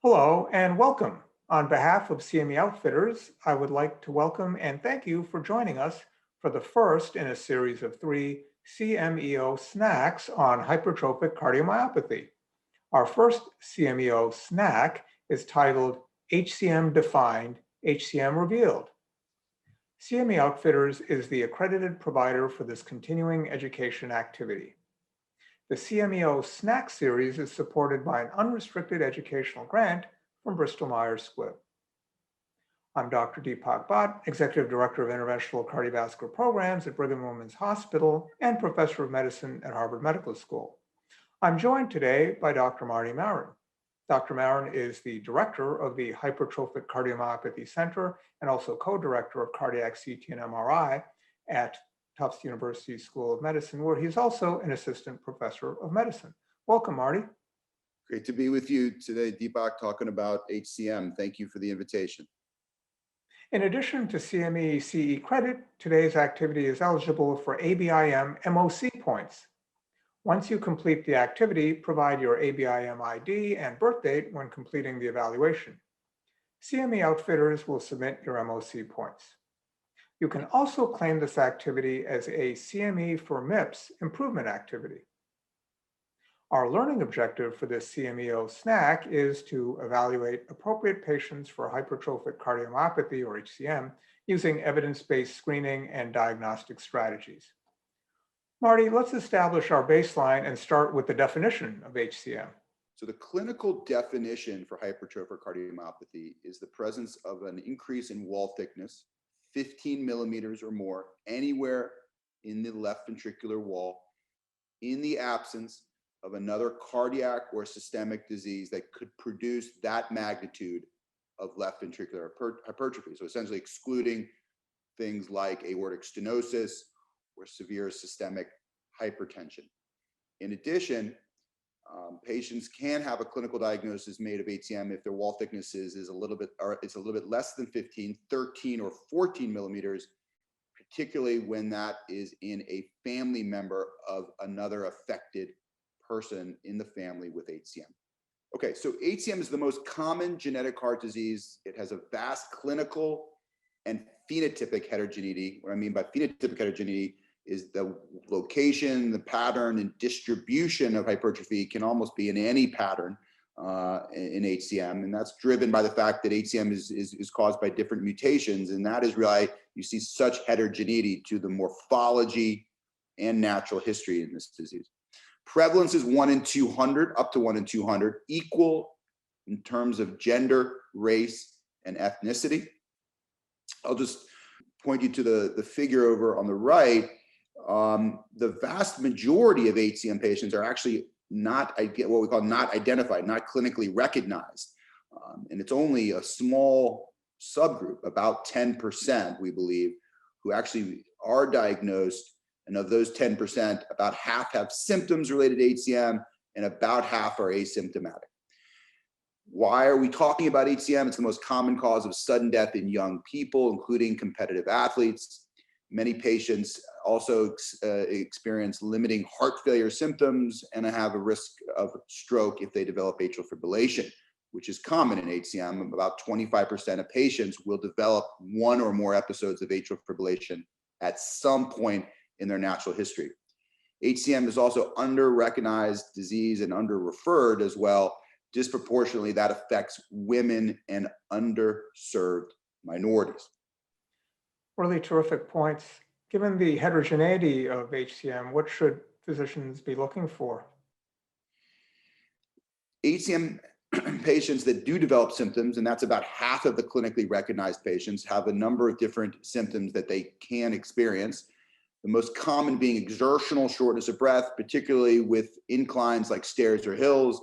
Hello and welcome. On behalf of CME Outfitters, I would like to welcome and thank you for joining us for the first in a series of three CMEO snacks on hypertrophic cardiomyopathy. Our first CMEO snack is titled HCM Defined, HCM Revealed. CME Outfitters is the accredited provider for this continuing education activity. The CMEO Snack Series is supported by an unrestricted educational grant from Bristol-Myers Squibb. I'm Dr. Deepak Bhatt, Executive Director of Interventional Cardiovascular Programs at Brigham and Women's Hospital and Professor of Medicine at Harvard Medical School. I'm joined today by Dr. Marty Marin. Dr. Marin is the Director of the Hypertrophic Cardiomyopathy Center and also Co-Director of Cardiac CT and MRI at Tufts University School of Medicine, where he's also an assistant professor of medicine. Welcome, Marty. Great to be with you today, Deepak, talking about HCM. Thank you for the invitation. In addition to CME CE credit, today's activity is eligible for ABIM MOC points. Once you complete the activity, provide your ABIM ID and birth date when completing the evaluation. CME Outfitters will submit your MOC points. You can also claim this activity as a CME for MIPS improvement activity. Our learning objective for this CMEO snack is to evaluate appropriate patients for hypertrophic cardiomyopathy, or HCM, using evidence-based screening and diagnostic strategies. Marty, let's establish our baseline and start with the definition of HCM. So the clinical definition for hypertrophic cardiomyopathy is the presence of an increase in wall thickness 15 millimeters or more anywhere in the left ventricular wall in the absence of another cardiac or systemic disease that could produce that magnitude of left ventricular hypertrophy. So essentially excluding things like aortic stenosis or severe systemic hypertension. In addition, patients can have a clinical diagnosis made of HCM if their wall thickness is a little bit less than 15, 13, or 14 millimeters, particularly when that is in a family member of another affected person in the family with HCM. Okay, so HCM is the most common genetic heart disease. It has a vast clinical and phenotypic heterogeneity. What I mean by phenotypic heterogeneity is the location, the pattern, and distribution of hypertrophy can almost be in any pattern in HCM. And that's driven by the fact that HCM is caused by different mutations. And that is why you see such heterogeneity to the morphology and natural history in this disease. Prevalence is 1 in 200, up to 1 in 200, equal in terms of gender, race, and ethnicity. I'll just point you to the figure over on the right. The vast majority of HCM patients are actually not what we call not identified, not clinically recognized. And it's only a small subgroup, about 10%, we believe, who actually are diagnosed. And of those 10%, about half have symptoms related to HCM and about half are asymptomatic. Why are we talking about HCM? It's the most common cause of sudden death in young people, including competitive athletes. Many patients also experience limiting heart failure symptoms and have a risk of stroke if they develop atrial fibrillation, which is common in HCM. About 25% of patients will develop one or more episodes of atrial fibrillation at some point in their natural history. HCM is also under-recognized disease and under-referred as well. Disproportionately, that affects women and underserved minorities. Really terrific points. Given the heterogeneity of HCM, what should physicians be looking for? HCM patients that do develop symptoms, and that's about half of the clinically recognized patients, have a number of different symptoms that they can experience. The most common being exertional shortness of breath, particularly with inclines like stairs or hills,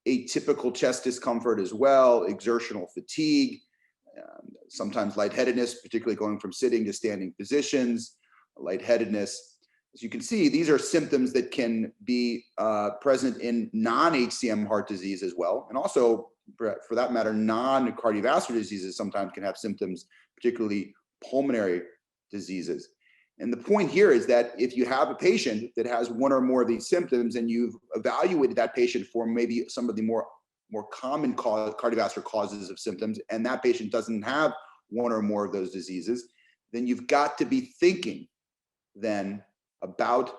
atypical chest discomfort as well, exertional fatigue, sometimes lightheadedness, particularly going from sitting to standing positions, lightheadedness. As you can see, these are symptoms that can be present in non-HCM heart disease as well. And also, for that matter, non-cardiovascular diseases sometimes can have symptoms, particularly pulmonary diseases. And the point here is that if you have a patient that has one or more of these symptoms and you've evaluated that patient for maybe some of the more more common cardiovascular causes of symptoms, and that patient doesn't have one or more of those diseases, then you've got to be thinking then about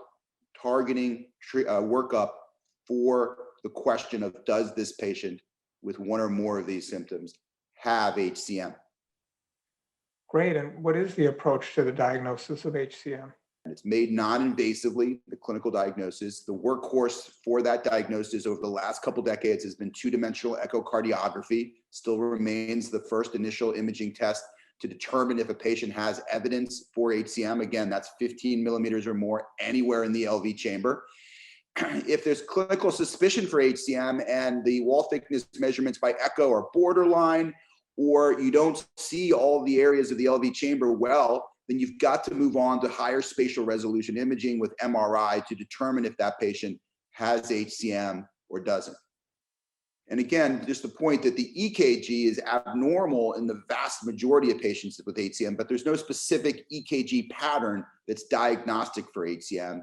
targeting workup for the question of, does this patient with one or more of these symptoms have HCM? Great. And what is the approach to the diagnosis of HCM? It's made non-invasively, the clinical diagnosis. The workhorse for that diagnosis over the last couple decades has been two-dimensional echocardiography. Still remains the first initial imaging test to determine if a patient has evidence for HCM. Again, that's 15 millimeters or more anywhere in the LV chamber. If there's clinical suspicion for HCM and the wall thickness measurements by echo are borderline, or you don't see all the areas of the LV chamber well, then you've got to move on to higher spatial resolution imaging with MRI to determine if that patient has HCM or doesn't. And again, just the point that the EKG is abnormal in the vast majority of patients with HCM, but there's no specific EKG pattern that's diagnostic for HCM.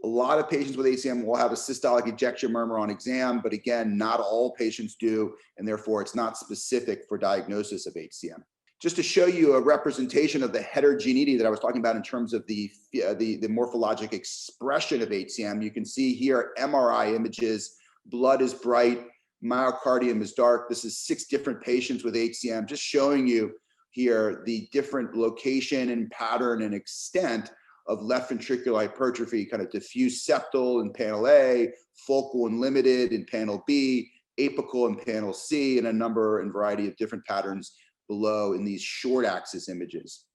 A lot of patients with HCM will have a systolic ejection murmur on exam, but again, not all patients do, and therefore it's not specific for diagnosis of HCM. Just to show you a representation of the heterogeneity that I was talking about in terms of the morphologic expression of HCM, you can see here MRI images, blood is bright, myocardium is dark. This is 6 different patients with HCM, just showing you here the different location and pattern and extent of left ventricular hypertrophy, kind of diffuse septal in panel A, focal and limited in panel B, apical in panel C, and a number and variety of different patterns below in these short axis images.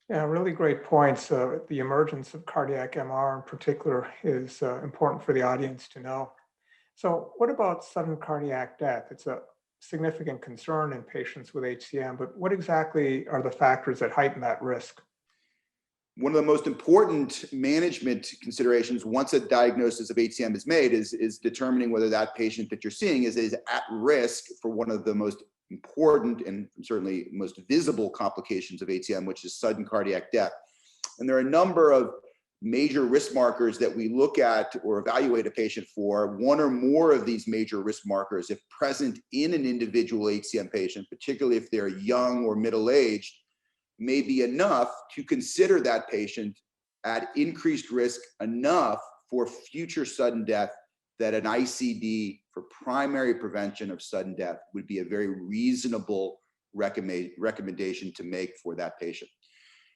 Yeah, really great points. The emergence of cardiac MR in particular is important for the audience to know. So what about sudden cardiac death? It's a significant concern in patients with HCM, but what exactly are the factors that heighten that risk? One of the most important management considerations once a diagnosis of HCM is made is determining whether that patient that you're seeing is at risk for one of the most important and certainly most visible complications of HCM, which is sudden cardiac death. And there are a number of major risk markers that we look at or evaluate a patient for. One or more of these major risk markers, if present in an individual HCM patient, particularly if they're young or middle-aged, may be enough to consider that patient at increased risk enough for future sudden death that an ICD for primary prevention of sudden death would be a very reasonable recommendation to make for that patient.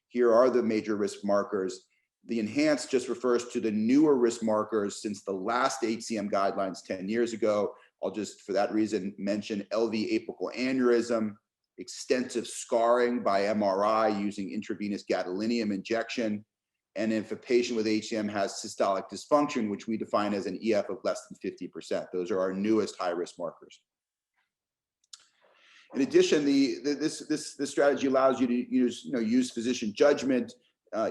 Here are the major risk markers. The enhanced just refers to the newer risk markers since the last HCM guidelines 10 years ago. I'll just, for that reason, mention LV apical aneurysm, extensive scarring by MRI using intravenous gadolinium injection, and if a patient with HCM has systolic dysfunction, which we define as an EF of less than 50%. Those are our newest high-risk markers. In addition, this strategy allows you to use physician judgment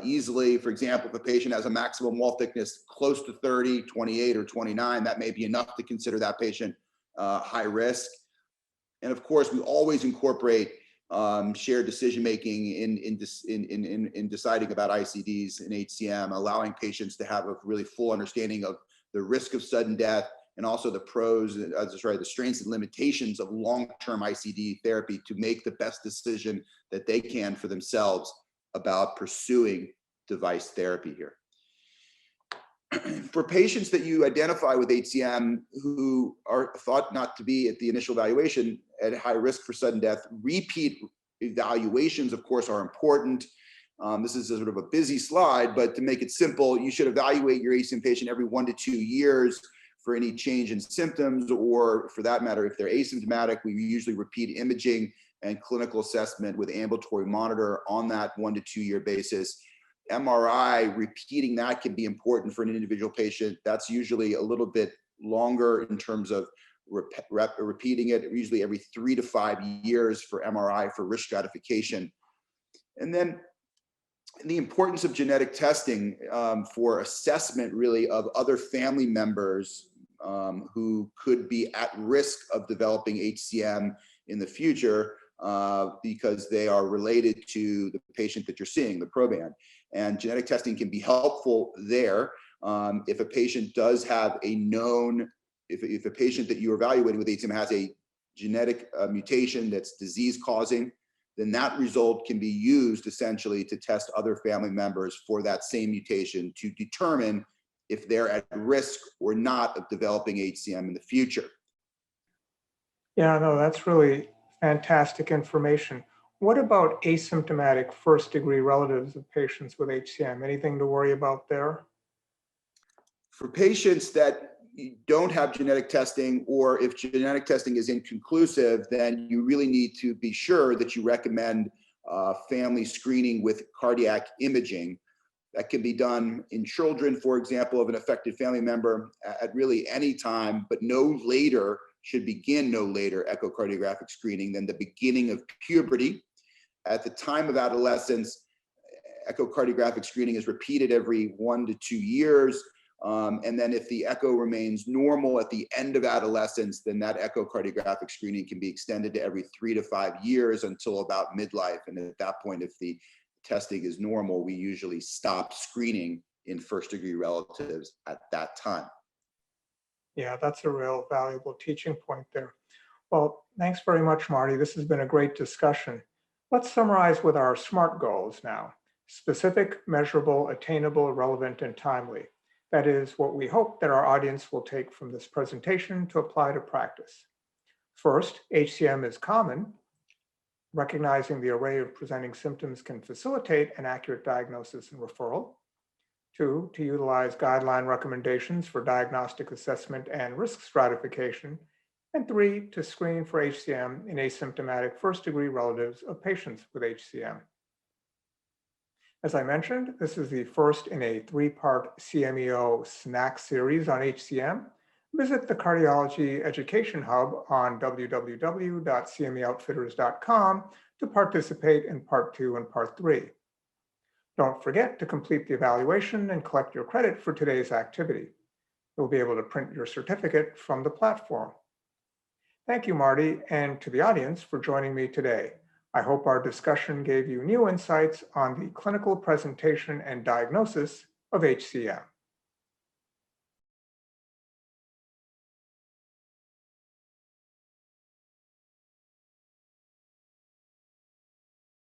easily. For example, if a patient has a maximum wall thickness close to 30, 28, or 29, that may be enough to consider that patient high risk. And of course, we always incorporate shared decision-making in deciding about ICDs in HCM, allowing patients to have a really full understanding of the risk of sudden death and also the the strengths and limitations of long-term ICD therapy to make the best decision that they can for themselves about pursuing device therapy here. For patients that you identify with HCM who are thought not to be at the initial evaluation at high risk for sudden death, repeat evaluations, of course, are important. This is a sort of a busy slide, but to make it simple, you should evaluate your HCM patient every 1 to 2 years for any change in symptoms, or for that matter, if they're asymptomatic, we usually repeat imaging and clinical assessment with ambulatory monitor on that 1 to 2 year basis. MRI, repeating that can be important for an individual patient. That's usually a little bit longer in terms of repeating it, usually every 3 to 5 years for MRI for risk stratification. And then the importance of genetic testing for assessment really of other family members who could be at risk of developing HCM in the future because they are related to the patient that you're seeing, the proband. And genetic testing can be helpful there. If a patient does have a known if a patient that you're evaluating with HCM has a genetic mutation that's disease causing, then that result can be used essentially to test other family members for that same mutation to determine if they're at risk or not of developing HCM in the future. Yeah, no, that's really fantastic information. What about asymptomatic first degree relatives of patients with HCM? Anything to worry about there? For patients that don't have genetic testing, or if genetic testing is inconclusive, then you really need to be sure that you recommend family screening with cardiac imaging. That can be done in children, for example, of an affected family member at really any time, but should begin no later echocardiographic screening than the beginning of puberty. At the time of adolescence, echocardiographic screening is repeated every 1 to 2 years. And then if the echo remains normal at the end of adolescence, then that echocardiographic screening can be extended to every 3 to 5 years until about midlife. And at that point, if the testing is normal, we usually stop screening in first degree relatives at that time. Yeah, that's a real valuable teaching point there. Well, thanks very much, Marty. This has been a great discussion. Let's summarize with our SMART goals now. Specific, measurable, attainable, relevant, and timely. That is what we hope that our audience will take from this presentation to apply to practice. First, HCM is common. Recognizing the array of presenting symptoms can facilitate an accurate diagnosis and referral. 2, to utilize guideline recommendations for diagnostic assessment and risk stratification. And 3, to screen for HCM in asymptomatic first-degree relatives of patients with HCM. As I mentioned, this is the first in a 3-part CMEO Snack series on HCM. Visit the Cardiology Education Hub on www.cmeoutfitters.com to participate in Part 2 and Part 3. Don't forget to complete the evaluation and collect your credit for today's activity. You'll be able to print your certificate from the platform. Thank you, Marty, and to the audience for joining me today. I hope our discussion gave you new insights on the clinical presentation and diagnosis of HCM.